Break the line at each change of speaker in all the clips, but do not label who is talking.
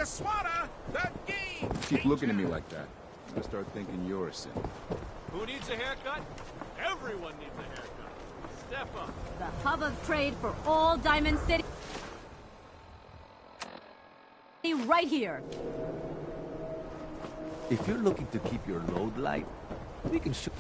swatter, that game.
Keep looking at me like that. I'm gonna start thinking you're a sin.
Who needs a haircut? Everyone needs a haircut. Step up.
The hub of trade for all Diamond City. Right here.
If you're looking to keep your load light, we can shoot.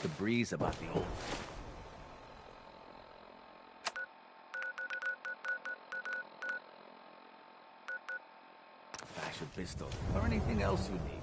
The breeze about the old. Fashion pistol or anything else you need.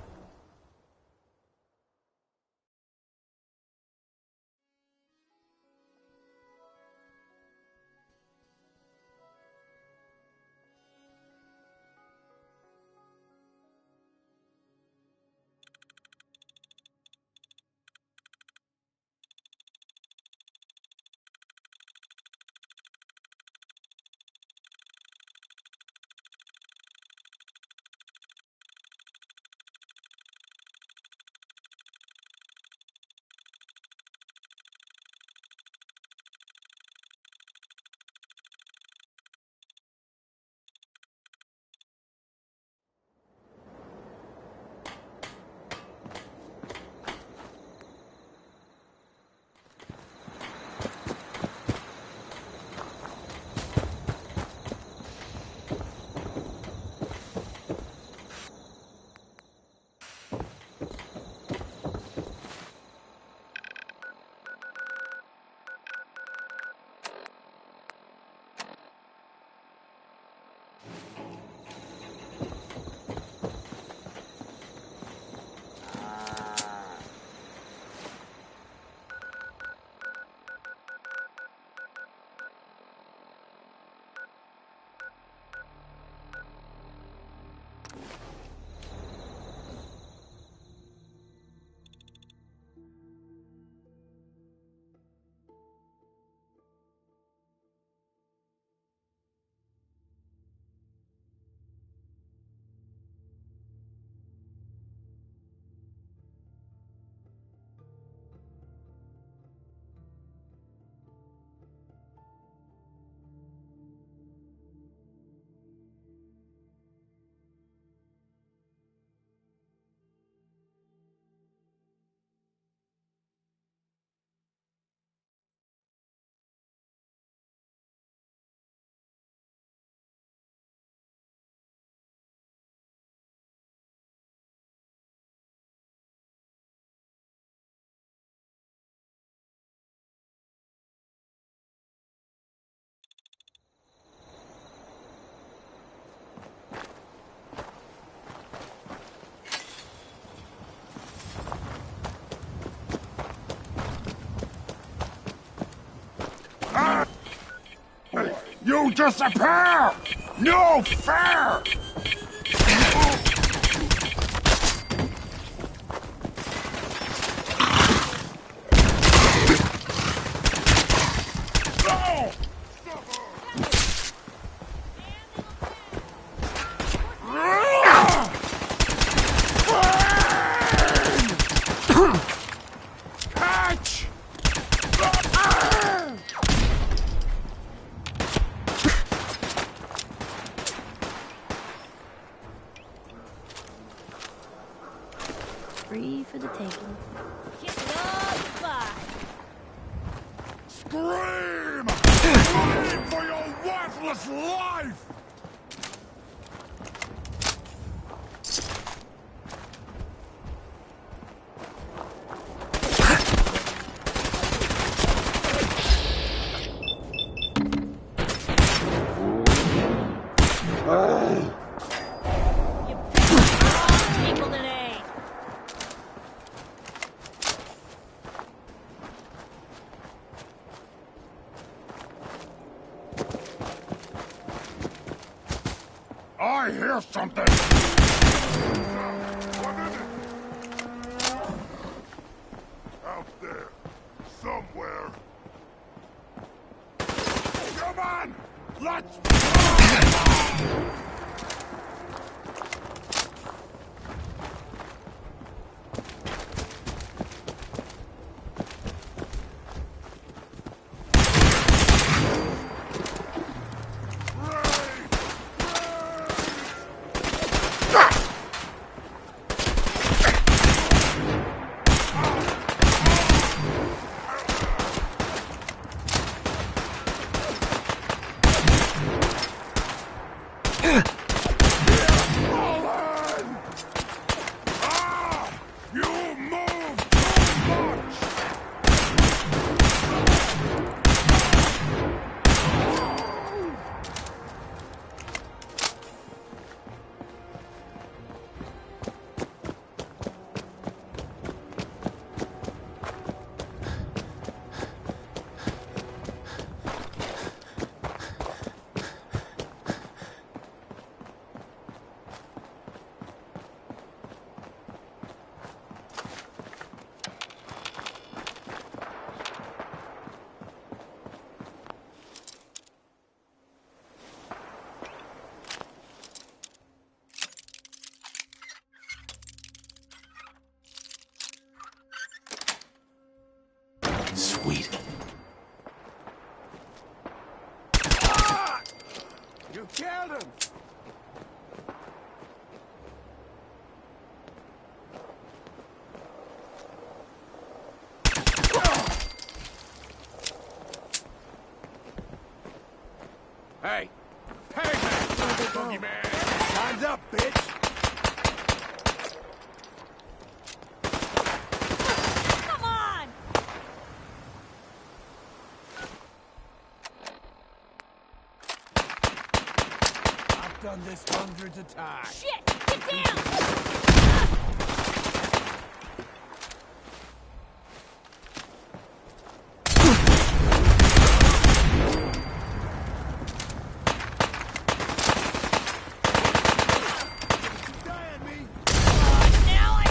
You disappear! No fair!
Free for the taking.
Scream! Scream for your worthless life! I hear something! What is it? Out there. Somewhere. Come on! Let's... Fallen! Ah! You move too much!
Sweet.
You killed him! Hey! Hey, man! Time's up, bitch!
Come on!
I've done this hundreds of times.
Shit! Get down!
Die on me!
Now I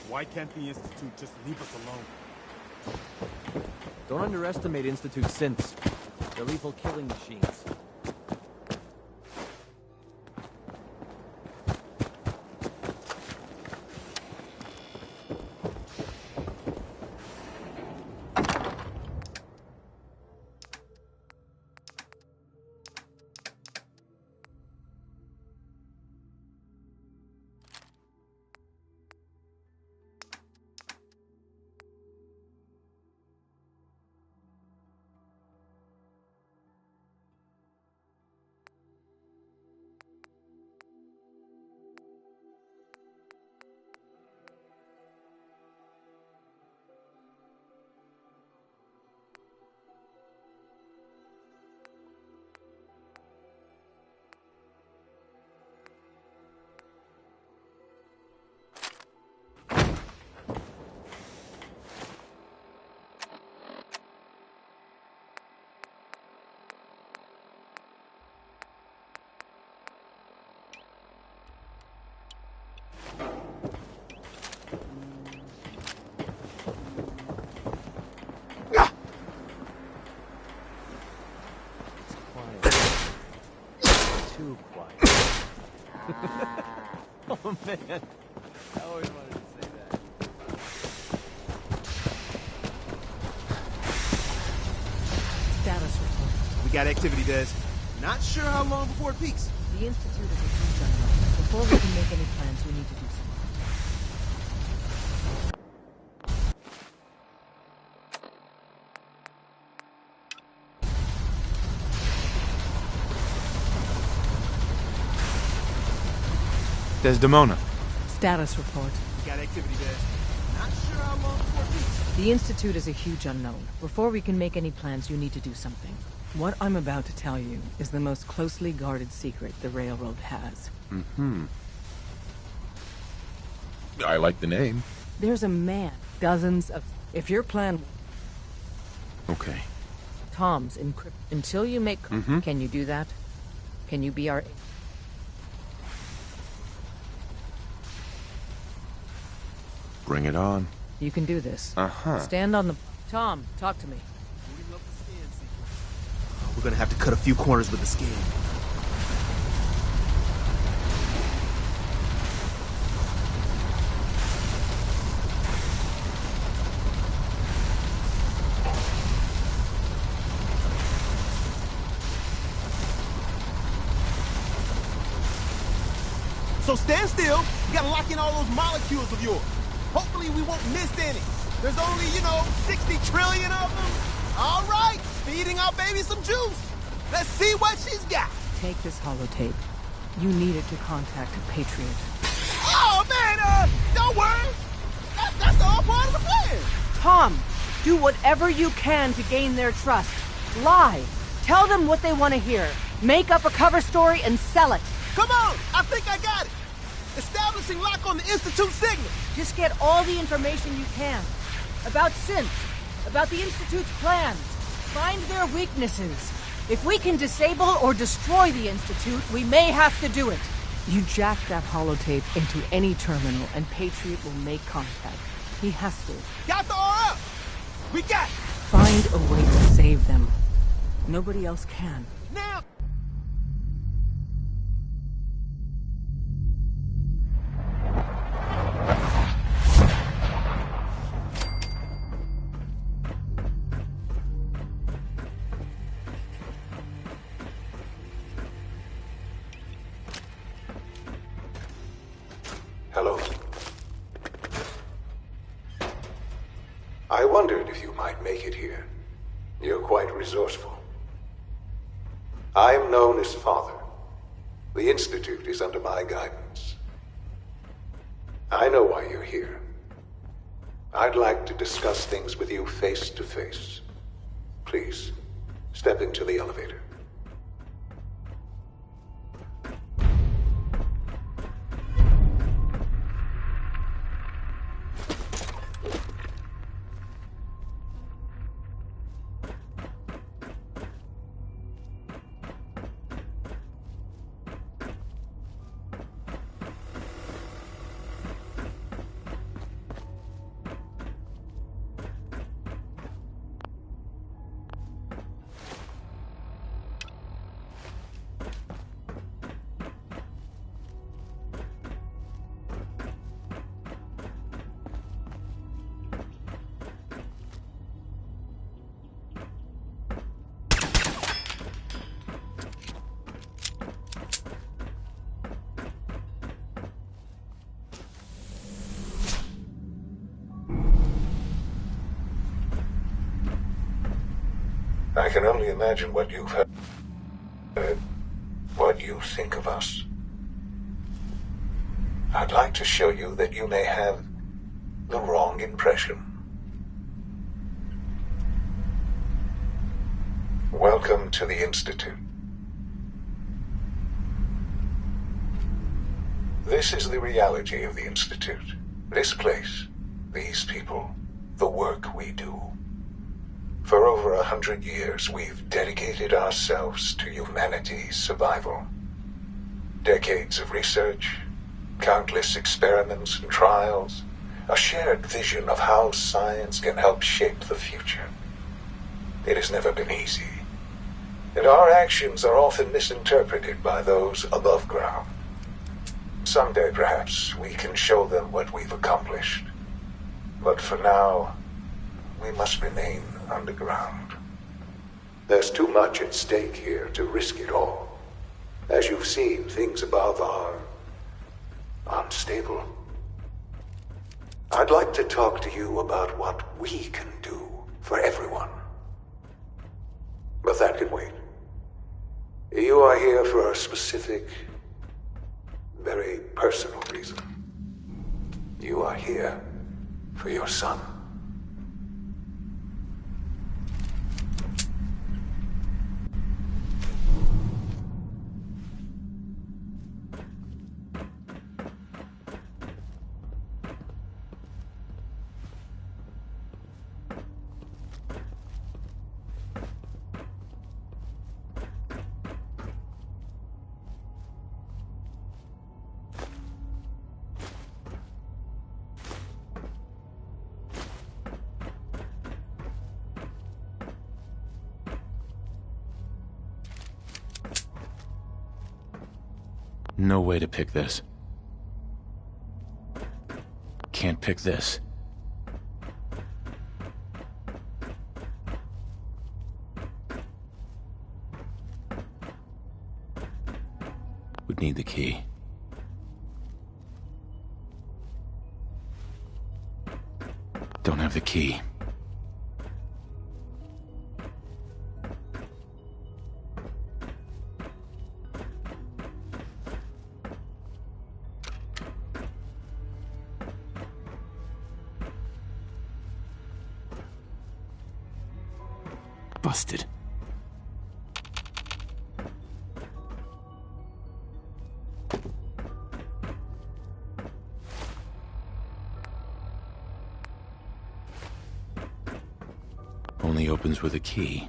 Why can't the Institute just leave us alone?
Don't underestimate Institute synths. They're lethal killing machines. Too quiet. Oh man, I always wanted to say that.
Status report.
We got activity, Des. Not sure how long before it peaks.
The Institute is a huge unknown. Before we can make any plans, we need to do something.
Desdemona.
Status report.
We got activity, Des. Not sure how long before it peaks.
The Institute is a huge unknown. Before we can make any plans, you need to do something. What I'm about to tell you is the most closely guarded secret the Railroad has.
Mm-hmm. I like the name.
There's a man, dozens of... If your plan...
Okay.
Tom's encrypt... Until you make... Can you do that? Can you be our...
Bring it on.
You can do this.
Uh-huh.
Stand on the... Tom, talk to me.
We're gonna have to cut a few corners with the scan. So stand still. You gotta lock in all those molecules of yours. Hopefully we won't miss any. There's only, 60 trillion of them. All right, feeding our baby some juice. Let's see what she's got.
Take this holotape. You need it to contact Patriot.
Oh, man, don't worry. That's all part of the plan.
Tom, do whatever you can to gain their trust. Lie. Tell them what they want to hear. Make up a cover story and sell it.
Come on, I think I got it. Establishing lock on the Institute signal.
Just get all the information you can. About synths. About the Institute's plans. Find their weaknesses. If we can disable or destroy the Institute, we may have to do it. You jack that holotape into any terminal and Patriot will make contact. He has to.
Got the R up. We got it.
Find a way to save them. Nobody else can.
Now.
Hello. I wondered if you might make it here. You're quite resourceful. I'm known as Father. The Institute is under my guidance. I know why you're here. I'd like to discuss things with you face to face. Please, step into the elevator. I can only imagine what you've heard, what you think of us. I'd like to show you that you may have the wrong impression. Welcome to the Institute. This is the reality of the Institute. This place, these people, the work we do. For over 100 years, we've dedicated ourselves to humanity's survival. Decades of research, countless experiments and trials, a shared vision of how science can help shape the future. It has never been easy, and our actions are often misinterpreted by those above ground. Someday, perhaps, we can show them what we've accomplished. But for now, we must remain underground. There's too much at stake here to risk it all. As you've seen, things above are unstable. I'd like to talk to you about what we can do for everyone. But that can wait. You are here for a specific, very personal reason. You are here for your son.
No way to pick this. Can't pick this. Would need the key. Don't have the key. Busted. Only opens with a key.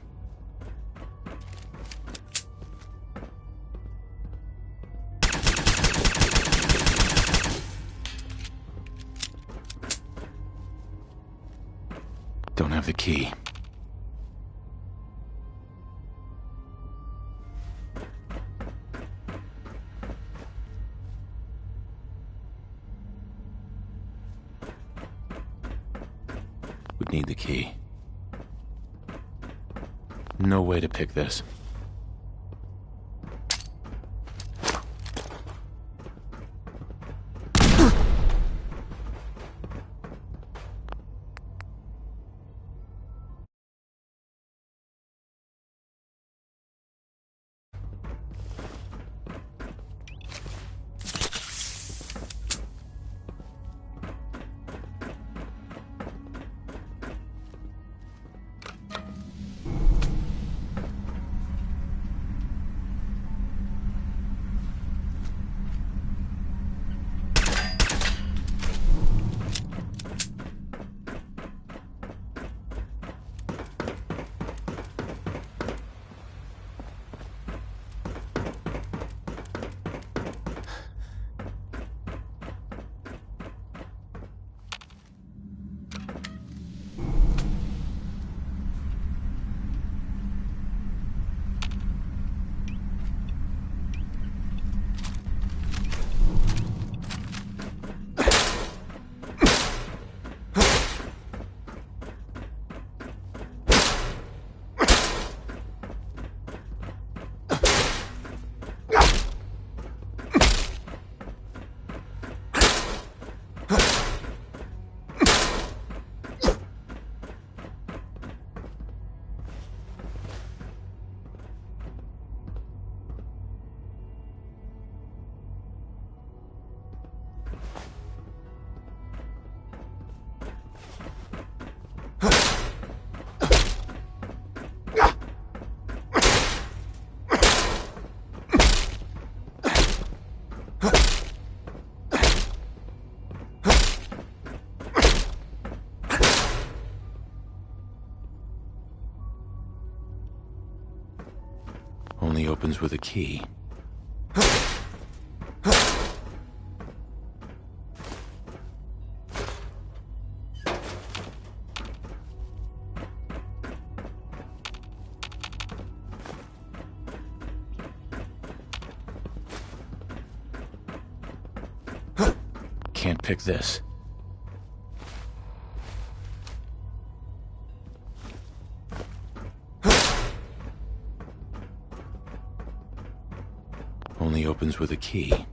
Don't have the key. Would need the key. No way to pick this. Only opens with a key. Can't pick this. Only opens with a key.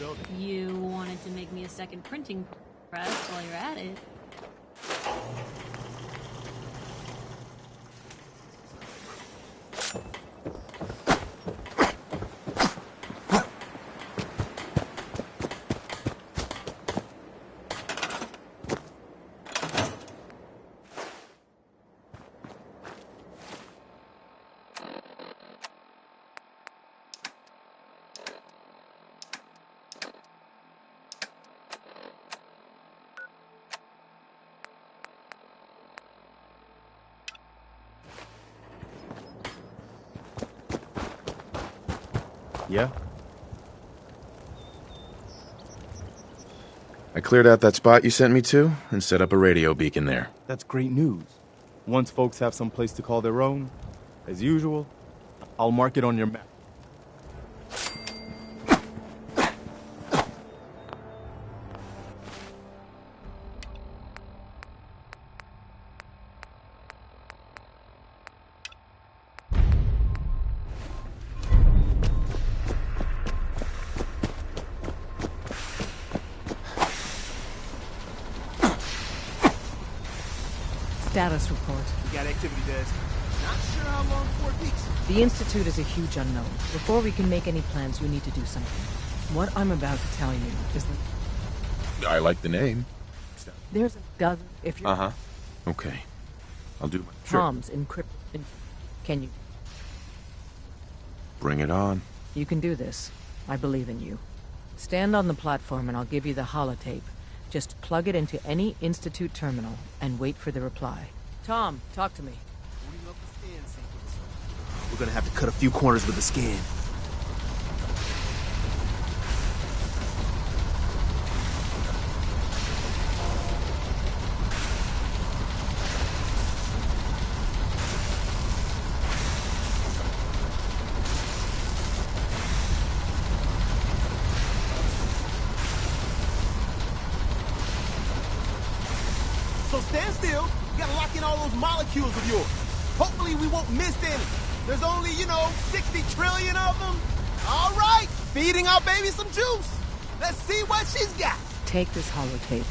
building?
You wanted to make me a second printing press while you're at it.
Yeah?
I cleared out that spot you sent me to and set up a radio beacon there.
That's great news. Once folks have some place to call their own, as usual, I'll mark it on your map.
Status report.
We got activity, Des. Not sure how long before it peaks.
The Institute is a huge unknown. Before we can make any plans, you need to do something. What I'm about to tell you is that
I like the name.
there's a dozen, if you're...
Uh-huh. Okay. I'll do my...
Tom's encrypted. Can you...
Bring it on.
You can do this. I believe in you. Stand on the platform and I'll give you the holotape. Just plug it into any Institute terminal and wait for the reply. Tom, talk to me.
We're gonna have to cut a few corners with the scan. So stand still. You gotta lock in all those molecules of yours. Hopefully we won't miss any. There's only, 60 trillion of them. All right, feeding our baby some juice. Let's see what she's got.
Take this holotape.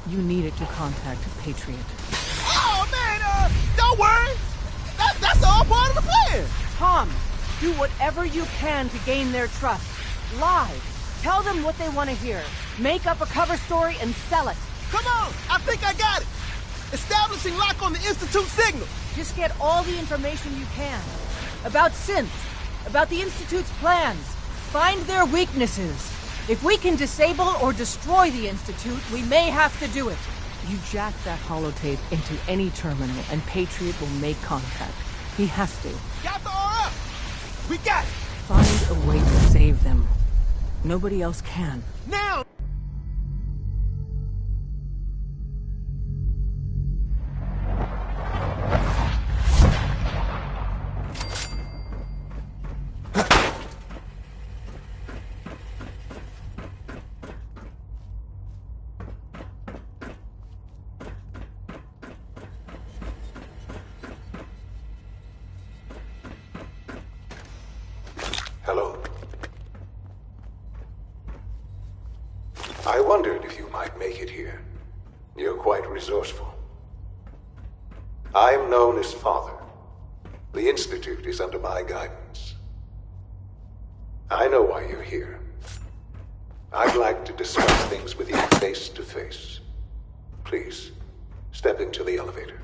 You need it to contact Patriot.
Oh, man, don't worry. That's all part of the plan.
Tom, do whatever you can to gain their trust. Lie. Tell them what they want to hear. Make up a cover story and sell it.
Come on, I think I got it. Establishing lock on the Institute signal.
Just get all the information you can. About synths, about the Institute's plans. Find their weaknesses. If we can disable or destroy the Institute, we may have to do it. You jack that holotape into any terminal and Patriot will make contact. He has to.
Got the RF. We got it.
Find a way to save them. Nobody else can.
Now!
Hello. I wondered if you might make it here. You're quite resourceful. I'm known as Father. The Institute is under my guidance. I know why you're here. I'd like to discuss things with you face to face. Please, step into the elevator.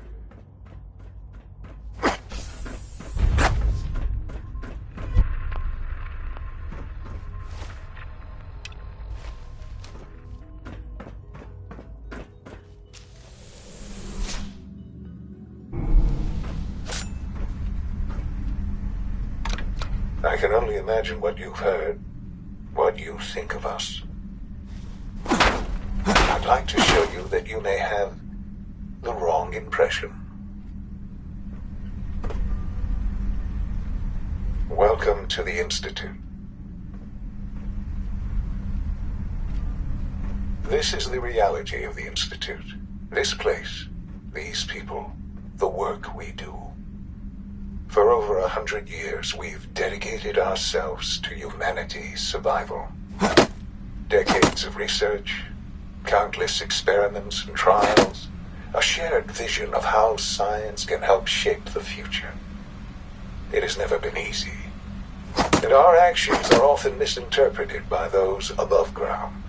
I can only imagine what you've heard, what you think of us. I'd like to show you that you may have the wrong impression. Welcome to the Institute. This is the reality of the Institute. This place, these people, the work we do. For over 100 years, we've dedicated ourselves to humanity's survival. Decades of research, countless experiments and trials, a shared vision of how science can help shape the future. It has never been easy, and our actions are often misinterpreted by those above ground.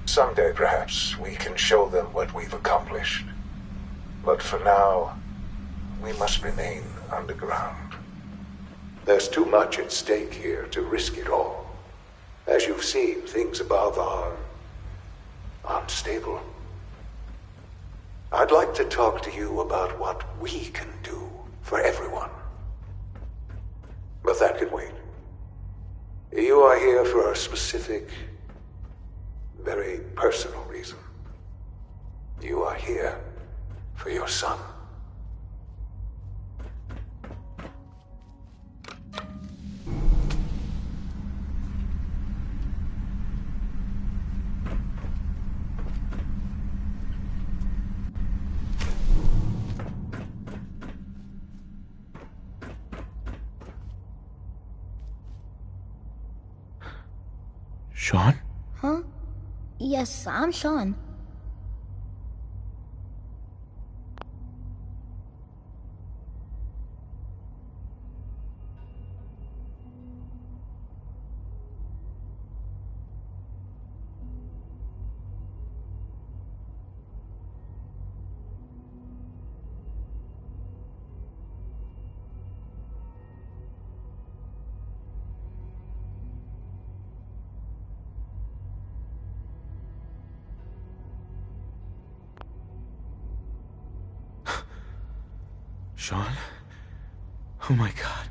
Someday, perhaps, we can show them what we've accomplished. But for now, we must remain underground. There's too much at stake here to risk it all. As you've seen, things above are unstable. I'd like to talk to you about what we can do for everyone. But that can wait. You are here for a specific, very personal reason. You are here for your son.
Sean?
Huh? Yes, I'm Sean.
Sean? Oh my god.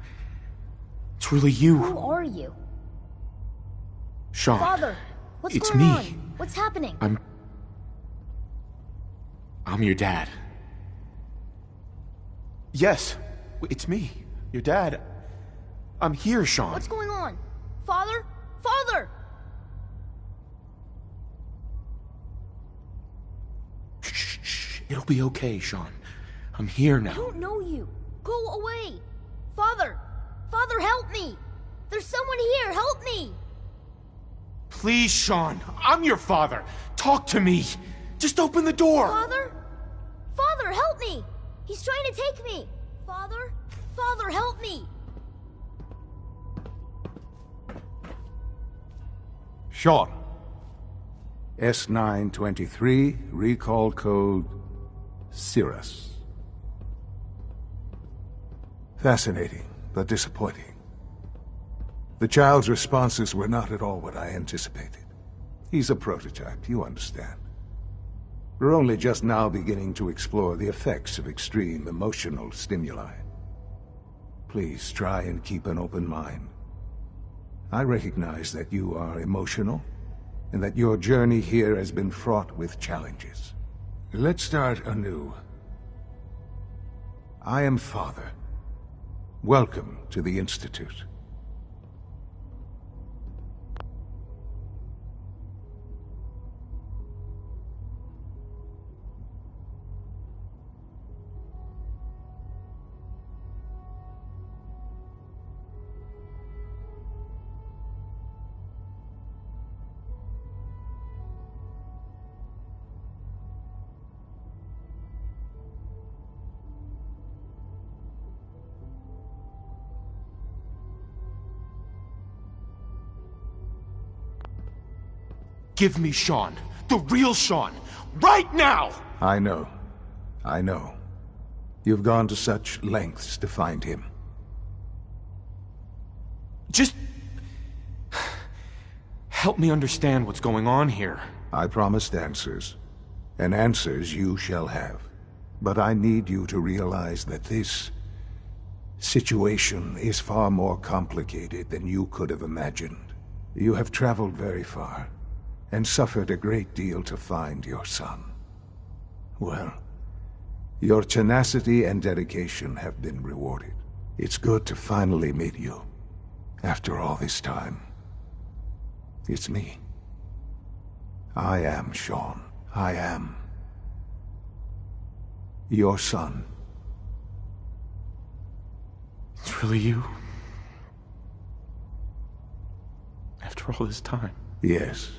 It's really you.
Who are you?
Sean.
Father, what's
it's
going
me.
on? What's happening?
I'm your dad.
Yes, it's me, your dad. I'm here, Sean.
What's going on? Father? Father!
Shh. It'll be okay, Sean. I'm here now.
I don't know you. Go away. Father! Father, help me! There's someone here, help me!
Please, Sean. I'm your father. Talk to me. Just open the door.
Father? Father, help me! He's trying to take me! Father? Father, help me!
Sean. S923, recall code Cirrus. Fascinating, but disappointing. The child's responses were not at all what I anticipated. He's a prototype, you understand. We're only just now beginning to explore the effects of extreme emotional stimuli. Please try and keep an open mind. I recognize that you are emotional, and that your journey here has been fraught with challenges. Let's start anew. I am Father. Welcome to the Institute.
Give me Sean. The real Sean. Right now!
I know. I know. You've gone to such lengths to find him.
Just... help me understand what's going on here.
I promised answers, and answers you shall have. But I need you to realize that this situation is far more complicated than you could have imagined. You have traveled very far, and suffered a great deal to find your son. Well, your tenacity and dedication have been rewarded. It's good to finally meet you, after all this time. It's me. I am Sean. I am your son.
It's really you? After all this time?
Yes.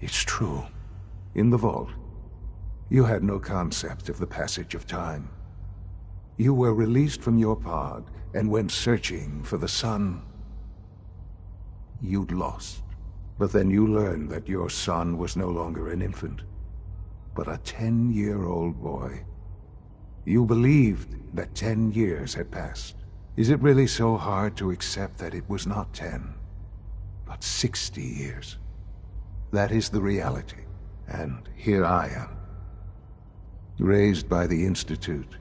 It's true. In the vault, you had no concept of the passage of time. You were released from your pod and went searching for the son you'd lost. But then you learned that your son was no longer an infant, but a 10-year-old boy. You believed that 10 years had passed. Is it really so hard to accept that it was not 10, but 60 years? That is the reality, and here I am, raised by the Institute,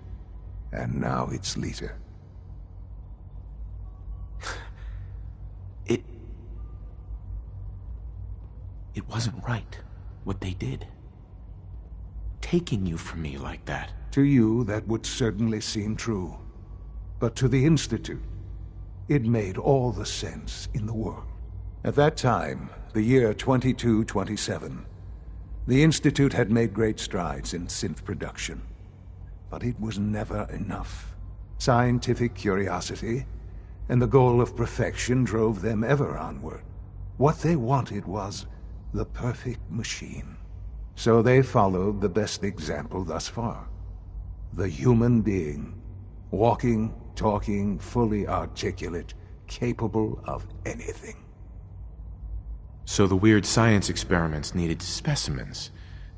and now its leader.
It wasn't right, what they did. Taking you from me like that.
To you, that would certainly seem true. But to the Institute, it made all the sense in the world. At that time, the year 2227, the Institute had made great strides in synth production. But it was never enough. Scientific curiosity and the goal of perfection drove them ever onward. What they wanted was the perfect machine. So they followed the best example thus far. The human being. Walking, talking, fully articulate, capable of anything.
So the weird science experiments needed specimens.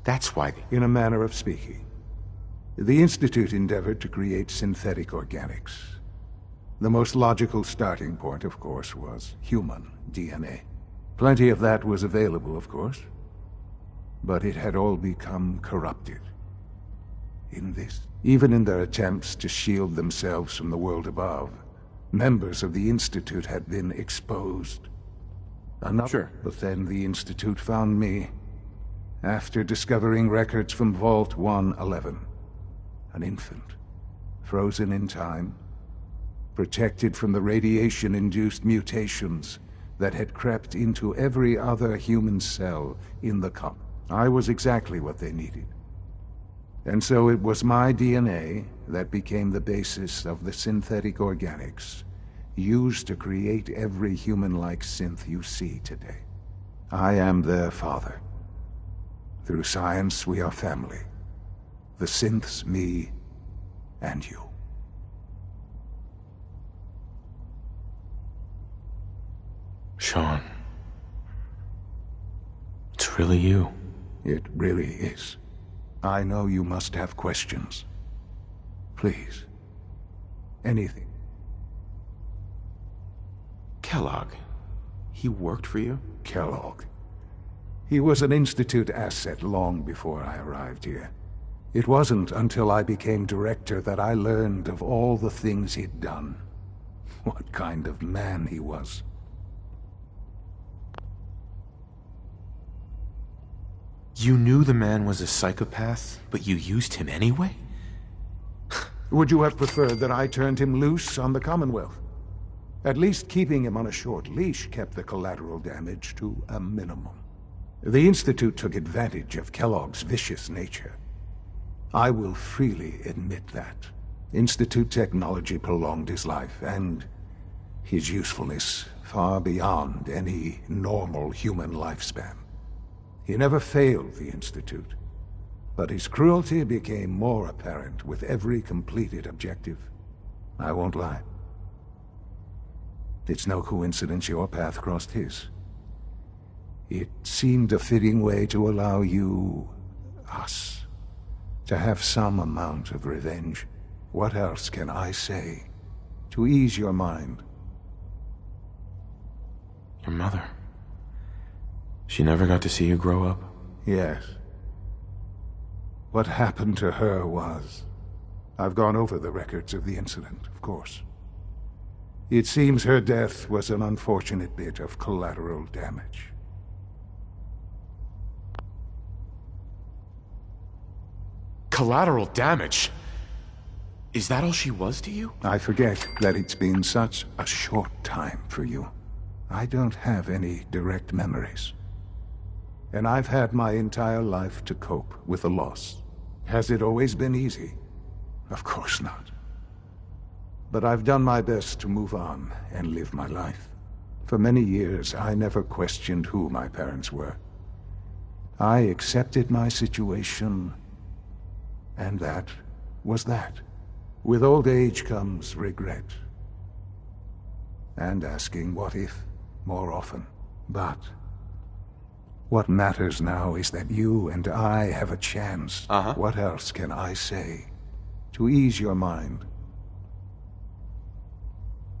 That's why they...
In a manner of speaking. The Institute endeavored to create synthetic organics. The most logical starting point, of course, was human DNA. Plenty of that was available, of course. But it had all become corrupted. Even in their attempts to shield themselves from the world above, members of the Institute had been exposed.
Sure.
But then the Institute found me, after discovering records from Vault 111. An infant, frozen in time, protected from the radiation-induced mutations that had crept into every other human cell in the cup. I was exactly what they needed. And so it was my DNA that became the basis of the synthetic organics used to create every human-like synth you see today. I am their father. Through science, we are family. The synths, me, and you.
Sean. It's really you.
It really is. I know you must have questions. Please. Anything.
Kellogg. He worked for you?
Kellogg. He was an Institute asset long before I arrived here. It wasn't until I became director that I learned of all the things he'd done. What kind of man he was.
You knew the man was a psychopath, but you used him anyway?
Would you have preferred that I turned him loose on the Commonwealth? At least keeping him on a short leash kept the collateral damage to a minimum. The Institute took advantage of Kellogg's vicious nature. I will freely admit that. Institute technology prolonged his life, and his usefulness far beyond any normal human lifespan. He never failed the Institute, but his cruelty became more apparent with every completed objective. I won't lie. It's no coincidence your path crossed his. It seemed a fitting way to allow you, us, to have some amount of revenge. What else can I say to ease your mind?
Your mother. She never got to see you grow up?
Yes. What happened to her was... I've gone over the records of the incident, of course. It seems her death was an unfortunate bit of collateral damage.
Collateral damage? Is that all she was to you?
I forget that it's been such a short time for you. I don't have any direct memories. And I've had my entire life to cope with the loss. Has it always been easy? Of course not. But I've done my best to move on and live my life. For many years, I never questioned who my parents were. I accepted my situation, and that was that. With old age comes regret. And asking what if more often. But what matters now is that you and I have a chance. What else can I say to ease your mind?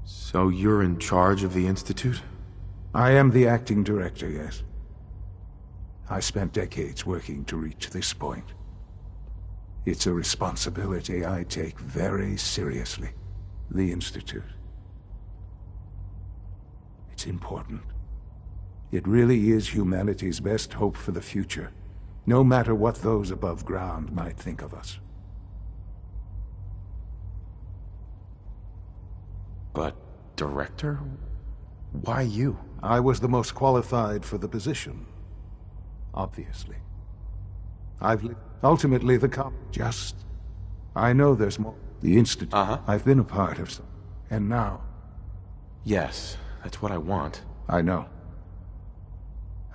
So you're in charge of the Institute?
I am the acting director, yes. I spent decades working to reach this point. It's a responsibility I take very seriously. The Institute. It's important. It really is humanity's best hope for the future, no matter what those above ground might think of us.
But, Director? Why you?
I was the most qualified for the position. Obviously. Ultimately, I know there's more. The Institute. I've been a part of some. And now...
Yes, that's what I want.
I know.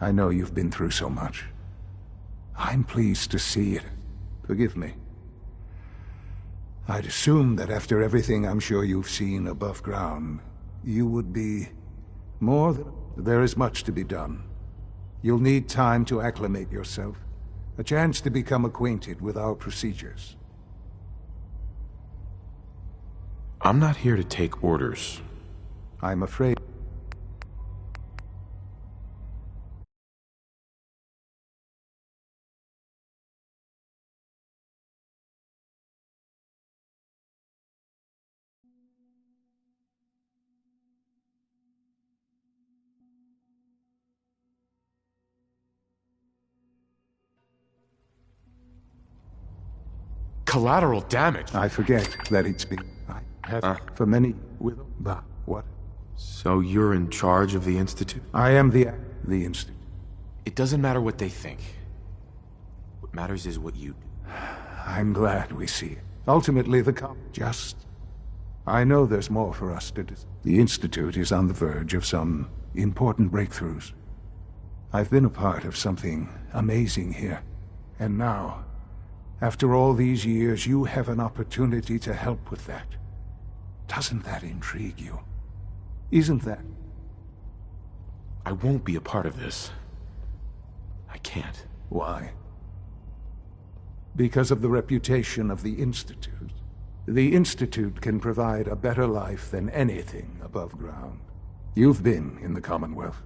I know you've been through so much. I'm pleased to see it. Forgive me. I'd assumed that after everything I'm sure you've seen above ground, you would be more than... There is much to be done. You'll need time to acclimate yourself. A chance to become acquainted with our procedures.
I'm not here to take orders.
I'm afraid...
Collateral damage?
I forget that it's been... I have for many... But what?
So you're in charge of the Institute?
I am the Institute.
It doesn't matter what they think. What matters is what you do.
I'm glad we see it. Ultimately, I know there's more for us to do. The Institute is on the verge of some important breakthroughs. I've been a part of something amazing here. And now, after all these years, you have an opportunity to help with that. Doesn't that intrigue you? Isn't that?
I won't be a part of this. I can't.
Why? Because of the reputation of the Institute. The Institute can provide a better life than anything above ground. You've been in the Commonwealth.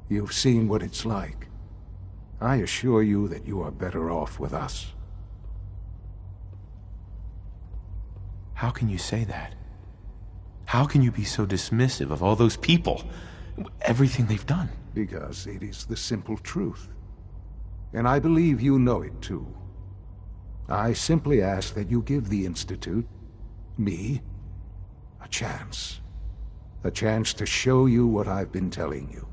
You've seen what it's like. I assure you that you are better off with us.
How can you say that? How can you be so dismissive of all those people? Everything they've done?
Because it is the simple truth. And I believe you know it too. I simply ask that you give the Institute, me, a chance. A chance to show you what I've been telling you.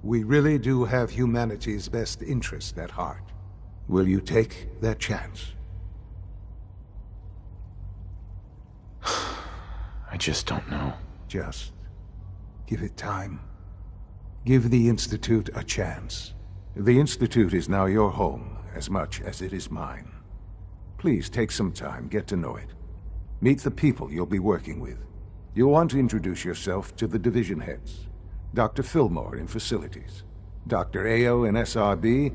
We really do have humanity's best interest at heart. Will you take that chance?
I just don't know.
Just give it time. Give the Institute a chance. The Institute is now your home as much as it is mine. Please take some time, get to know it. Meet the people you'll be working with. You'll want to introduce yourself to the division heads. Dr. Fillmore in Facilities, Dr. Ao in SRB,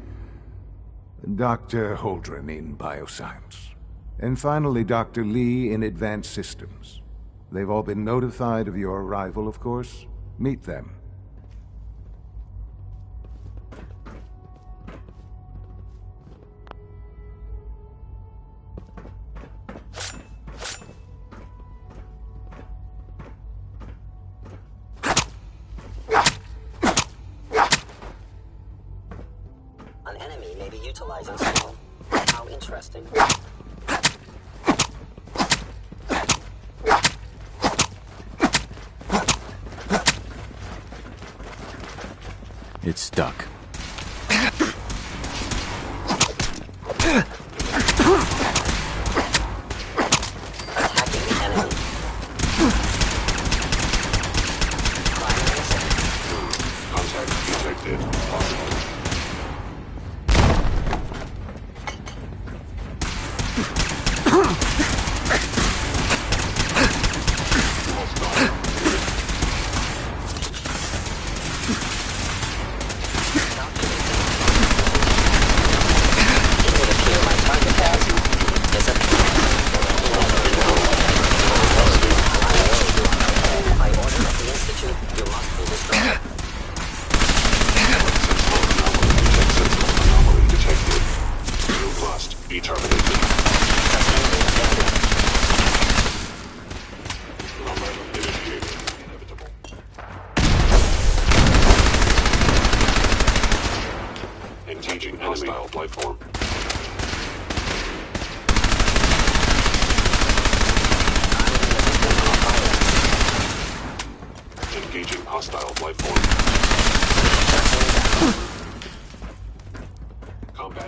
Dr. Holdren in Bioscience, and finally Dr. Lee in Advanced Systems. They've all been notified of your arrival, of course. Meet them.
An enemy may be utilizing signal. How interesting.
It's stuck.
Attacking the enemy.
Contact detected.
hostile life form. Combat.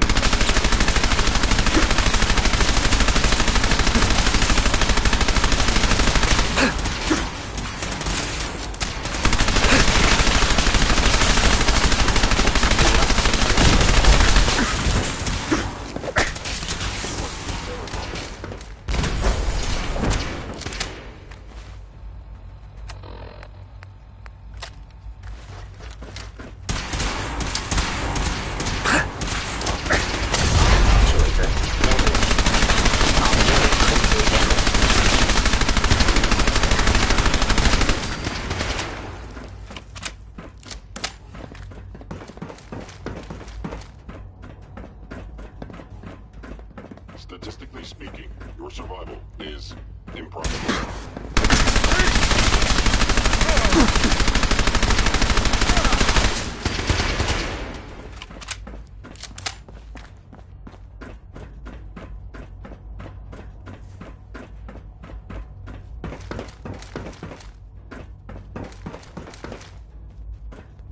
Statistically speaking, your survival is improbable.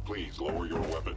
Please lower your weapon.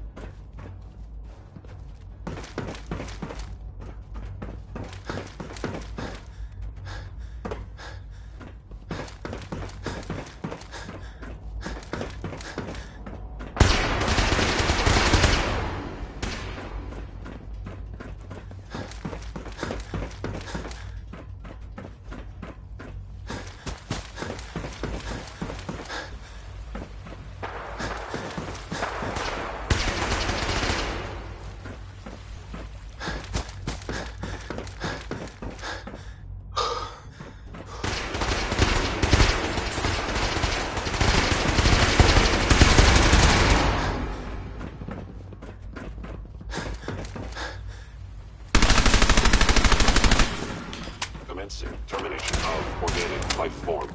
Commencing termination of organic life form.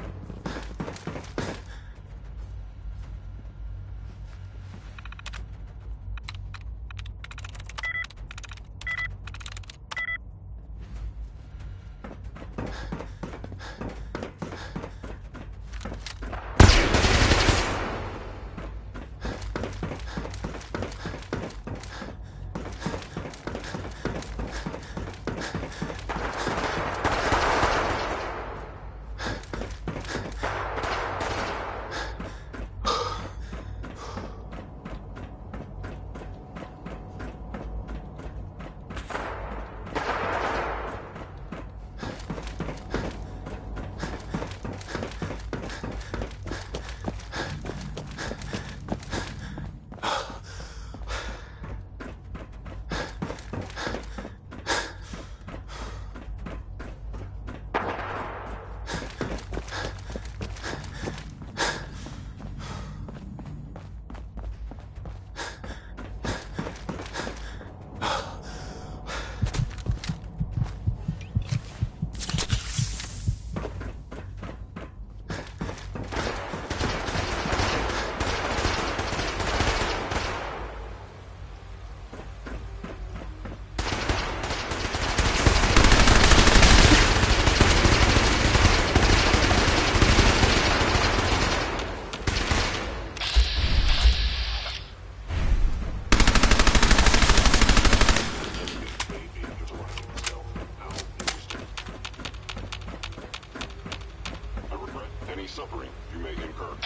Suffering you may incur.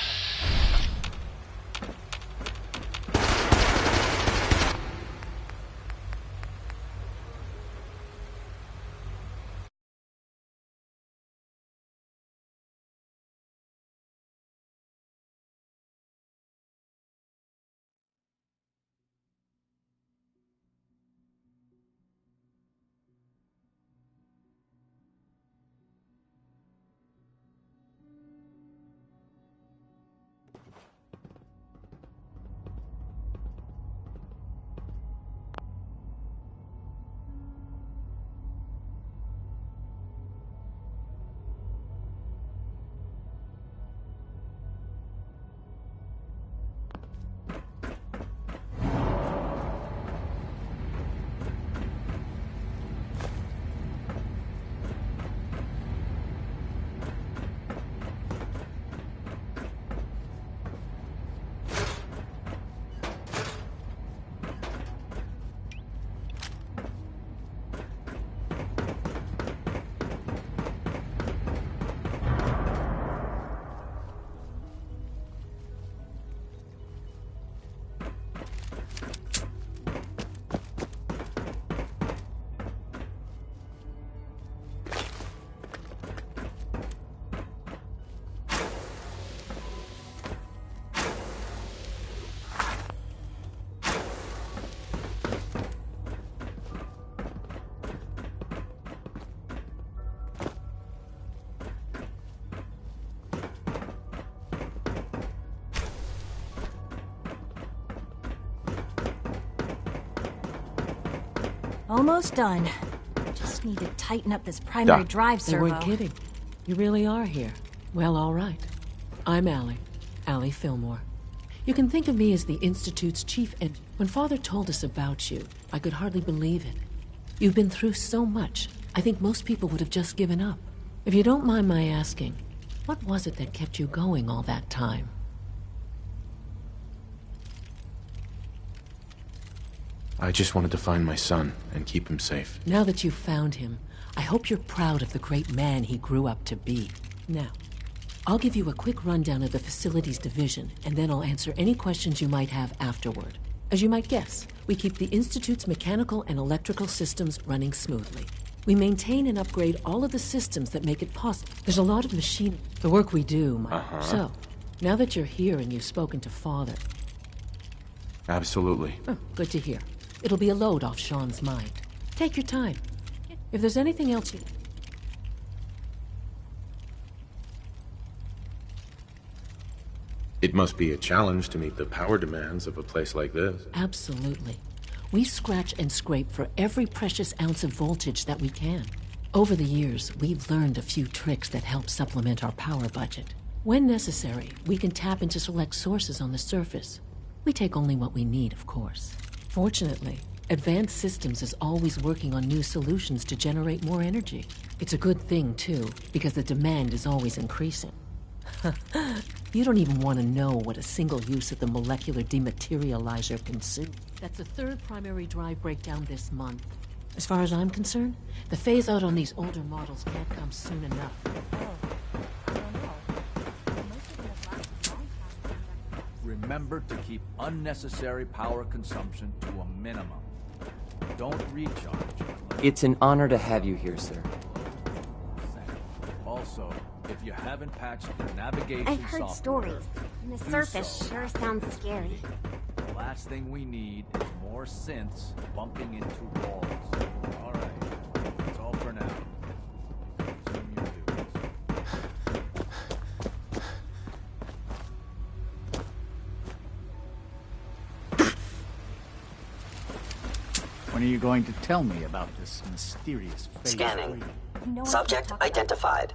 Almost done. Just need to tighten up this primary drive
They
servo.
weren't kidding. You really are here. Well, all right. I'm Allie Fillmore. You can think of me as the Institute's chief When Father told us about you, I could hardly believe it. You've been through so much, I think most people would have just given up. If you don't mind my asking, what was it that kept you going all that time?
I just wanted to find my son and keep him safe.
Now that you've found him, I hope you're proud of the great man he grew up to be. Now, I'll give you a quick rundown of the facilities division, and then I'll answer any questions you might have afterward. As you might guess, we keep the Institute's mechanical and electrical systems running smoothly. We maintain and upgrade all of the systems that make it possible. There's a lot of machine... The work we do, So, now that you're here and you've spoken to Father...
Absolutely.
Oh, good to hear. It'll be a load off Sean's mind. Take your time. If there's anything else you...
It must be a challenge to meet the power demands of a place like this.
Absolutely. We scratch and scrape for every precious ounce of voltage that we can. Over the years, we've learned a few tricks that help supplement our power budget. When necessary, we can tap into select sources on the surface. We take only what we need, of course. Fortunately, Advanced Systems is always working on new solutions to generate more energy. It's a good thing, too, because the demand is always increasing. You don't even want to know what a single use of the molecular dematerializer consumes. That's the third primary drive breakdown this month. As far as I'm concerned, the phase-out on these older models can't come soon enough.
Remember to keep unnecessary power consumption to a minimum. Don't recharge.
It's an honor to have you here, sir.
Also, if you haven't patched your navigation
I've heard
software,
stories, and the
do
surface
so.
sure sounds scary.
The last thing we need is more synths bumping into walls. All right, that's all for now. Resume your duties.
When are you going to tell me about this mysterious phase?
Scanning.
You know what
Subject
I'm talking
identified.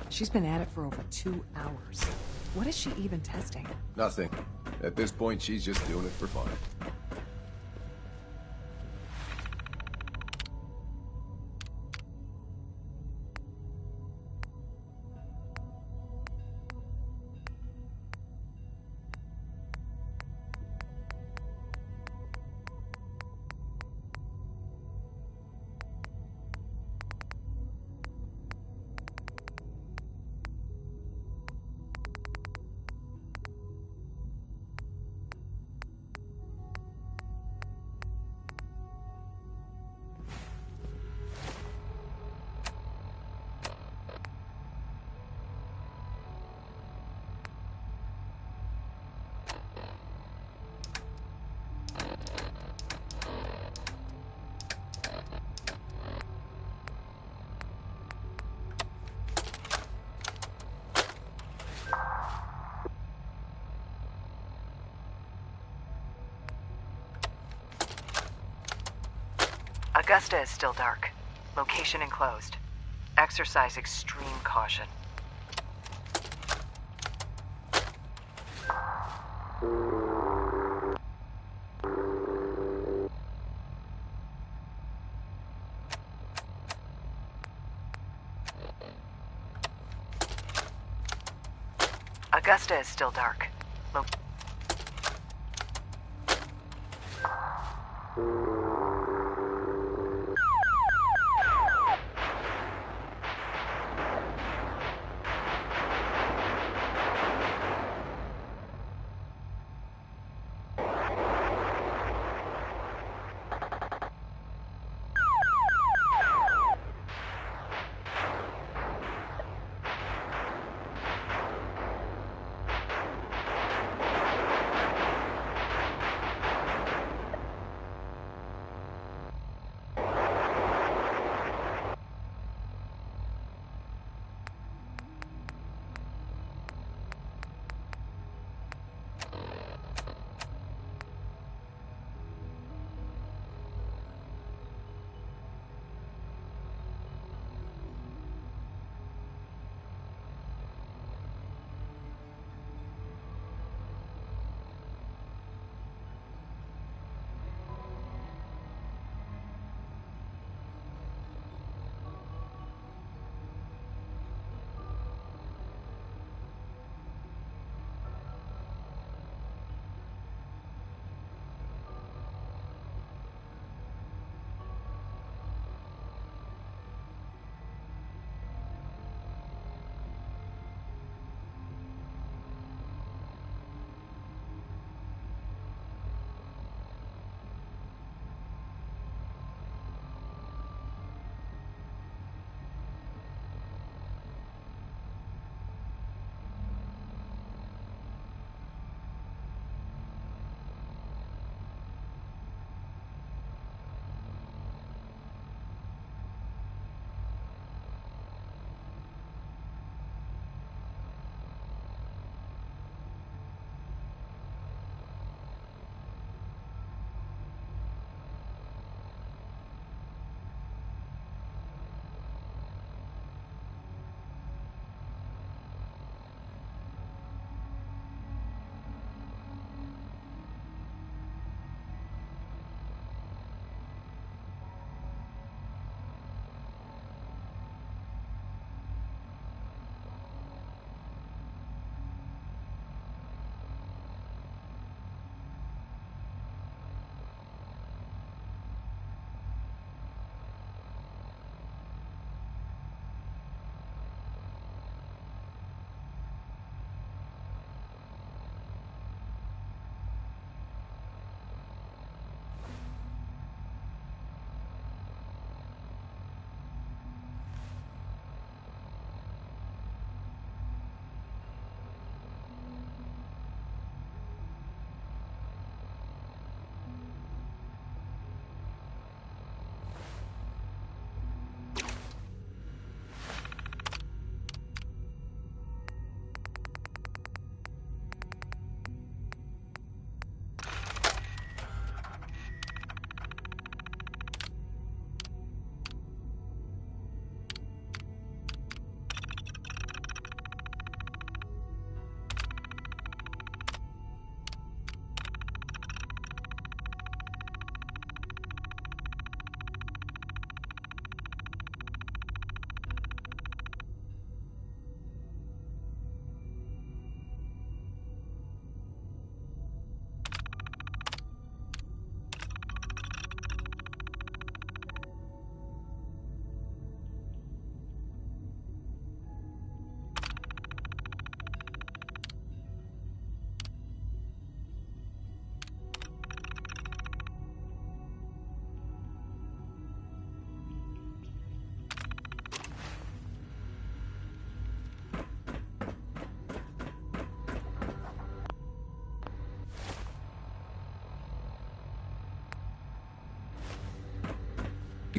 She's been at it for over 2 hours. What is she even testing?
Nothing. At this point, she's just doing it for fun.
Augusta is still dark. Location enclosed. Exercise extreme caution. Augusta is still dark.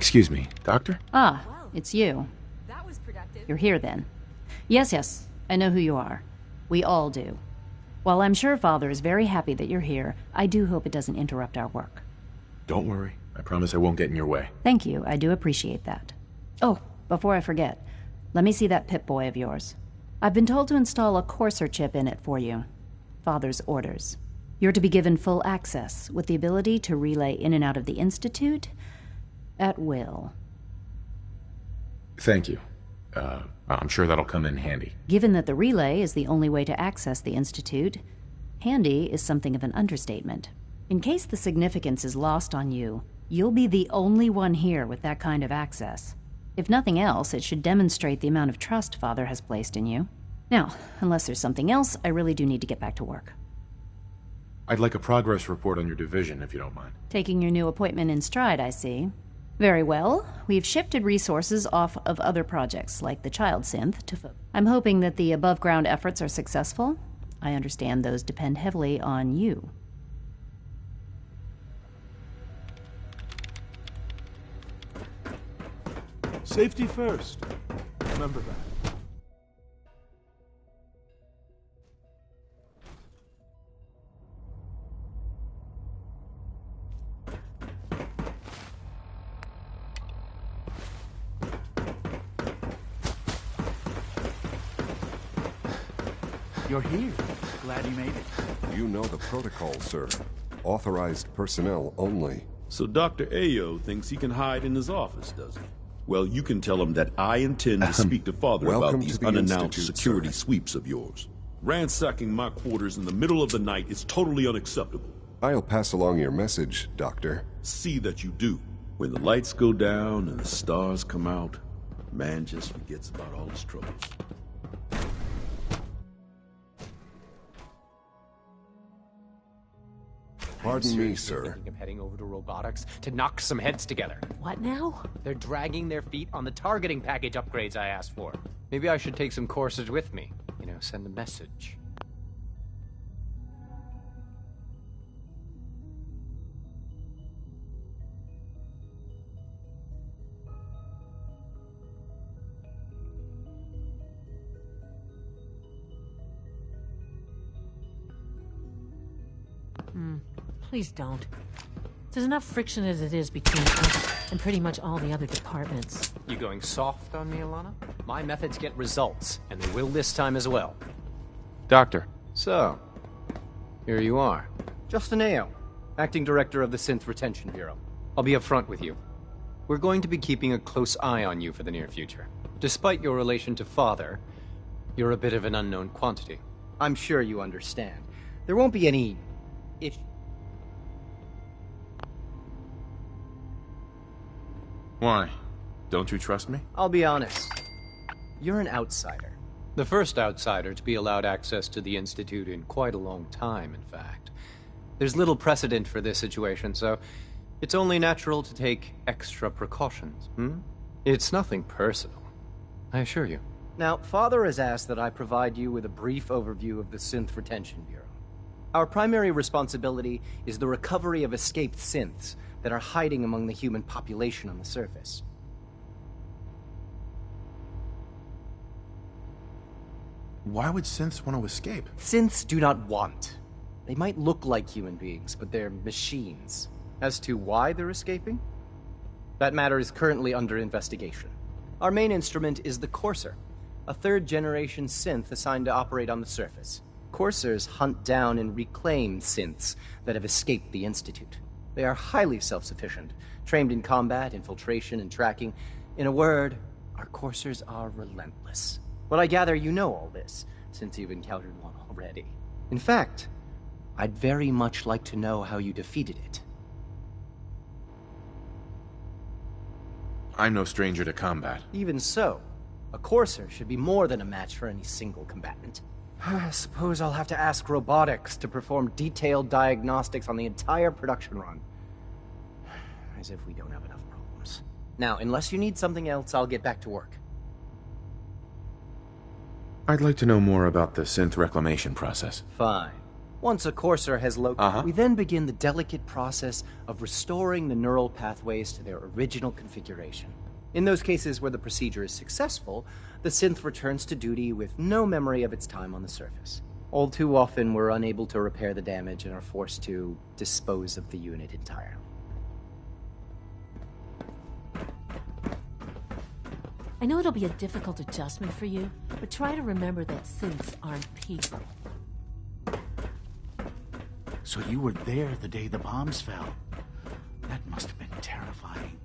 Excuse me, Doctor?
Ah, it's you.
That was productive.
You're here then. Yes, I know who you are. We all do. While I'm sure Father is very happy that you're here, I do hope it doesn't interrupt our work.
Don't worry. I promise I won't get in your way.
Thank you, I do appreciate that. Oh, before I forget, let me see that Pip-Boy of yours. I've been told to install a Courser chip in it for you. Father's orders. You're to be given full access, with the ability to relay in and out of the Institute at will.
Thank you. I'm sure that'll come in handy.
Given that the relay is the only way to access the Institute, handy is something of an understatement. In case the significance is lost on you, you'll be the only one here with that kind of access. If nothing else, it should demonstrate the amount of trust Father has placed in you. Now, unless there's something else, I really do need to get back to work.
I'd like a progress report on your division, if you don't mind.
Taking your new appointment in stride, I see. Very well. We've shifted resources off of other projects, like the child synth, to I'm hoping that the above-ground efforts are successful. I understand those depend heavily on you.
Safety first. Remember that.
You're here. Glad you made it.
You know the protocol, sir. Authorized personnel only.
So Dr. Ayo thinks he can hide in his office, does he? Well, you can tell him that I intend to speak to Father about these unannounced security sweeps of yours. Ransacking my quarters in the middle of the night is totally unacceptable.
I'll pass along your message, Doctor.
See that you do. When the lights go down and the stars come out, man just forgets about all his troubles.
Pardon me, sir.
Thinking of heading over to robotics to knock some heads together.
What now?
They're dragging their feet on the targeting package upgrades I asked for. Maybe I should take some courses with me. You know, send a message.
Please don't. There's enough friction as it is between us and pretty much all the other departments.
You going soft on me, Alana? My methods get results, and they will this time as well.
Doctor.
So, here you are. Justin Ayo, Acting Director of the Synth Retention Bureau. I'll be upfront with you. We're going to be keeping a close eye on you for the near future. Despite your relation to Father, you're a bit of an unknown quantity. I'm sure you understand. There won't be any issues.
Why? Don't you trust me?
I'll be honest. You're an outsider. The first outsider to be allowed access to the Institute in quite a long time, in fact. There's little precedent for this situation, so it's only natural to take extra precautions, It's nothing personal, I assure you. Now, Father has asked that I provide you with a brief overview of the Synth Retention Bureau. Our primary responsibility is the recovery of escaped synths that are hiding among the human population on the surface.
Why would synths want to escape?
Synths do not want. They might look like human beings, but they're machines. As to why they're escaping? That matter is currently under investigation. Our main instrument is the Courser, a third-generation synth assigned to operate on the surface. Coursers hunt down and reclaim synths that have escaped the Institute. They are highly self-sufficient, trained in combat, infiltration, and tracking. In a word, our coursers are relentless. But I gather you know all this, since you've encountered one already. In fact, I'd very much like to know how you defeated it.
I'm no stranger to combat.
Even so, a courser should be more than a match for any single combatant. I suppose I'll have to ask robotics to perform detailed diagnostics on the entire production run. As if we don't have enough problems. Now, unless you need something else, I'll get back to work.
I'd like to know more about the synth reclamation process.
Fine. Once a courser has located, we then begin the delicate process of restoring the neural pathways to their original configuration. In those cases where the procedure is successful, the synth returns to duty with no memory of its time on the surface. All too often, we're unable to repair the damage and are forced to dispose of the unit entirely.
I know it'll be a difficult adjustment for you, but try to remember that synths aren't people.
So you were there the day the bombs fell. That must have been terrifying.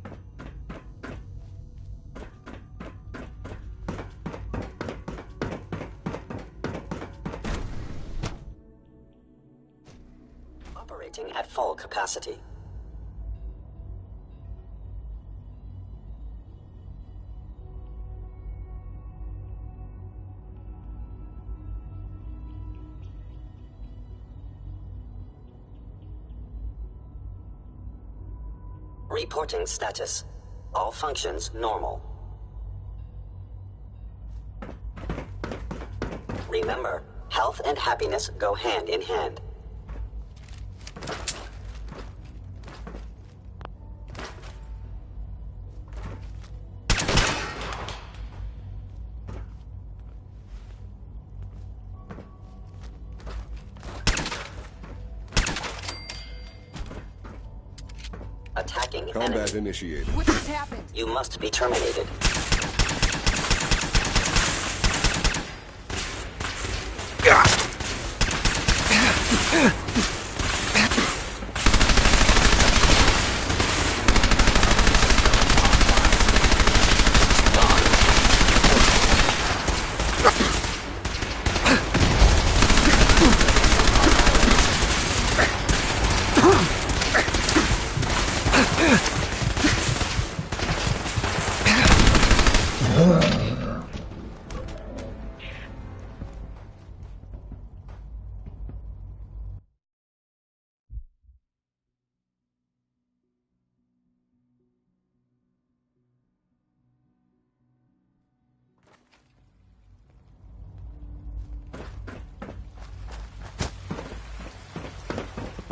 Operating at full capacity. Reporting status. All functions normal. Remember, health and happiness go hand in hand. Attacking
Combat
enemy.
initiated.
What just happened?
You must be terminated.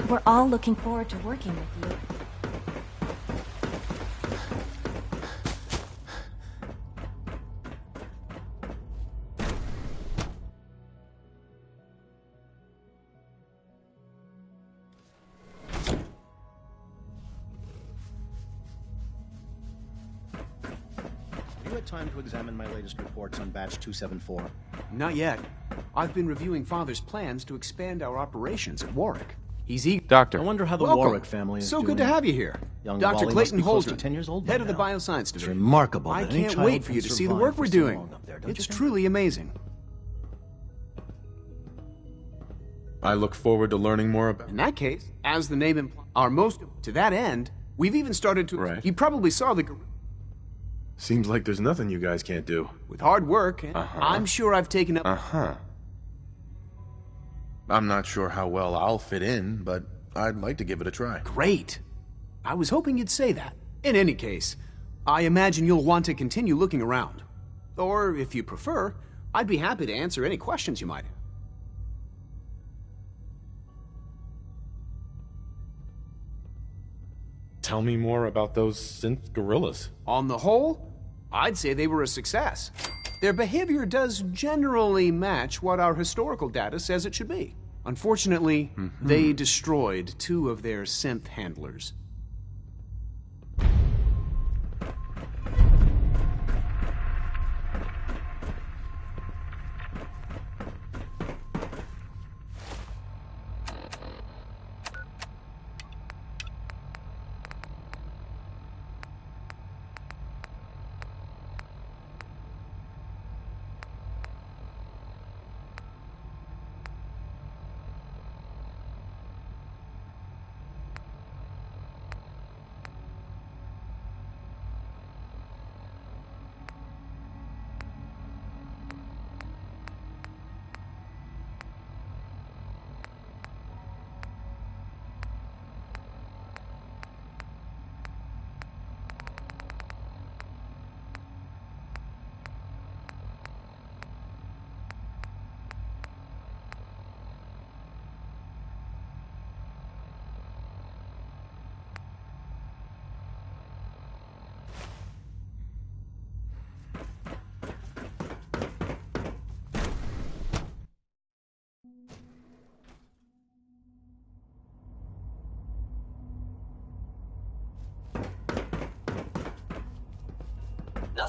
We're all looking forward to working with you.
Have you had time to examine my latest reports on Batch 274?
Not yet. I've been reviewing Father's plans to expand our operations at Warwick. He's eager.
Doctor. I wonder how the
Welcome.
Warwick family is
so
doing.
good to have you here.
Young
Dr.
Wally
Clayton
must be close to
Holdren,
10 years old by
head of the
now.
Bioscience
It's
Division.
remarkable
I
that any
can't
child
wait for
can
you to see the
survive
work
for
we're
so
doing.
long up there, don't
It's
you think?
truly amazing.
I look forward to learning more about...
In that case, as the name implies, our most... To that end, we've even started to...
Right.
You probably saw the...
Seems like there's nothing you guys can't do.
With hard work, I'm sure I've taken up...
I'm not sure how well I'll fit in, but I'd like to give it a try.
Great. I was hoping you'd say that. In any case, I imagine you'll want to continue looking around. Or, if you prefer, I'd be happy to answer any questions you might have.
Tell me more about those synth gorillas.
On the whole, I'd say they were a success. Their behavior does generally match what our historical data says it should be. Unfortunately, they destroyed 2 of their synth handlers.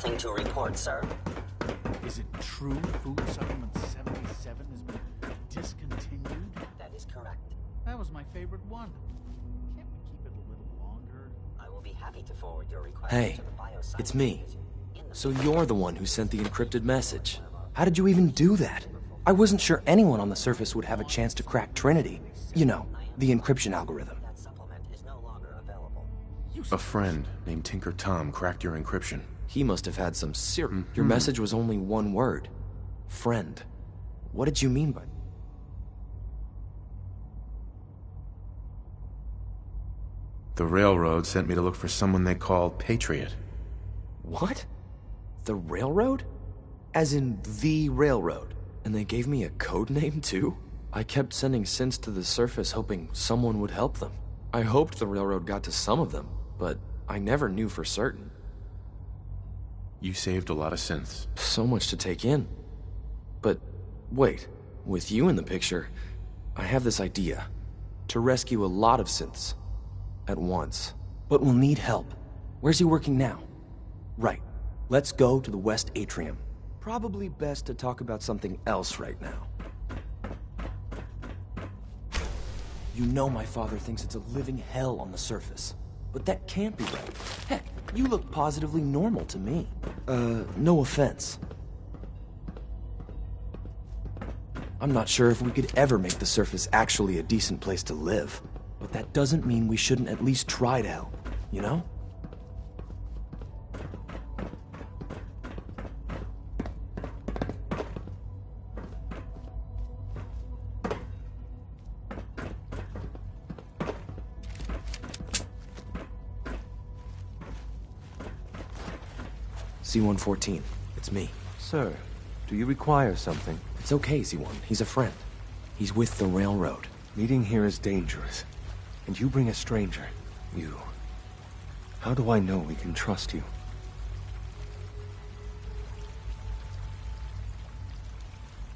Nothing to report, sir.
Is it true Food Supplement 77 has been discontinued?
That is correct.
That was my favorite one. Can't we keep it a little longer?
I will be happy to forward your request
Hey,
to the bioscience
it's me.
division.
So you're the one who sent the encrypted message. How did you even do that? I wasn't sure anyone on the surface would have a chance to crack Trinity. You know, the encryption algorithm.
That supplement is no longer available.
A friend named Tinker Tom cracked your encryption.
He must have had some Your message was only one word. Friend. What did you mean by...
The railroad sent me to look for someone they call Patriot.
What? The railroad? As in the railroad. And they gave me a code name too? I kept sending synths to the surface hoping someone would help them. I hoped the railroad got to some of them, but I never knew for certain.
You saved a lot of synths.
So much to take in. But wait, with you in the picture, I have this idea. To rescue a lot of synths. At once. But we'll need help. Where's he working now? Right. Let's go to the West Atrium. Probably best to talk about something else right now. You know my father thinks it's a living hell on the surface. But that can't be right. Heck, you look positively normal to me. No offense. I'm not sure if we could ever make the surface actually a decent place to live. But that doesn't mean we shouldn't at least try to help, you know? C-114, it's me.
Sir, do you require something?
It's okay, Z1. He's a friend. He's with the railroad.
Meeting here is dangerous. And you bring a stranger. You. How do I know we can trust you?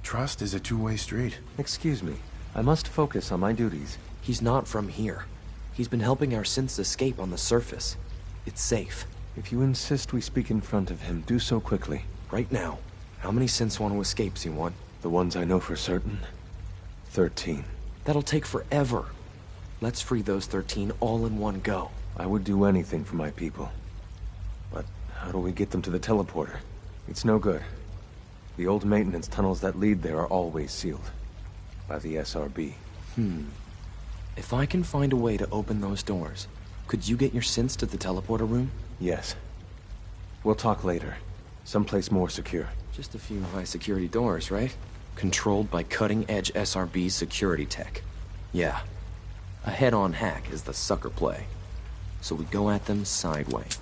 Trust is a two-way street.
Excuse me. I must focus on my duties.
He's not from here. He's been helping our synths escape on the surface. It's safe.
If you insist we speak in front of him, do so quickly.
Right now. How many synths want to escape, C1?
The ones I know for certain. 13.
That'll take forever. Let's free those 13 all in one go.
I would do anything for my people. But how do we get them to the teleporter? It's no good. The old maintenance tunnels that lead there are always sealed. By the SRB.
If I can find a way to open those doors, could you get your synths to the teleporter room?
Yes. We'll talk later. Someplace more secure.
Just a few high-security doors, right? Controlled by cutting-edge SRB security tech. Yeah. A head-on hack is the sucker play. So we go at them sideways.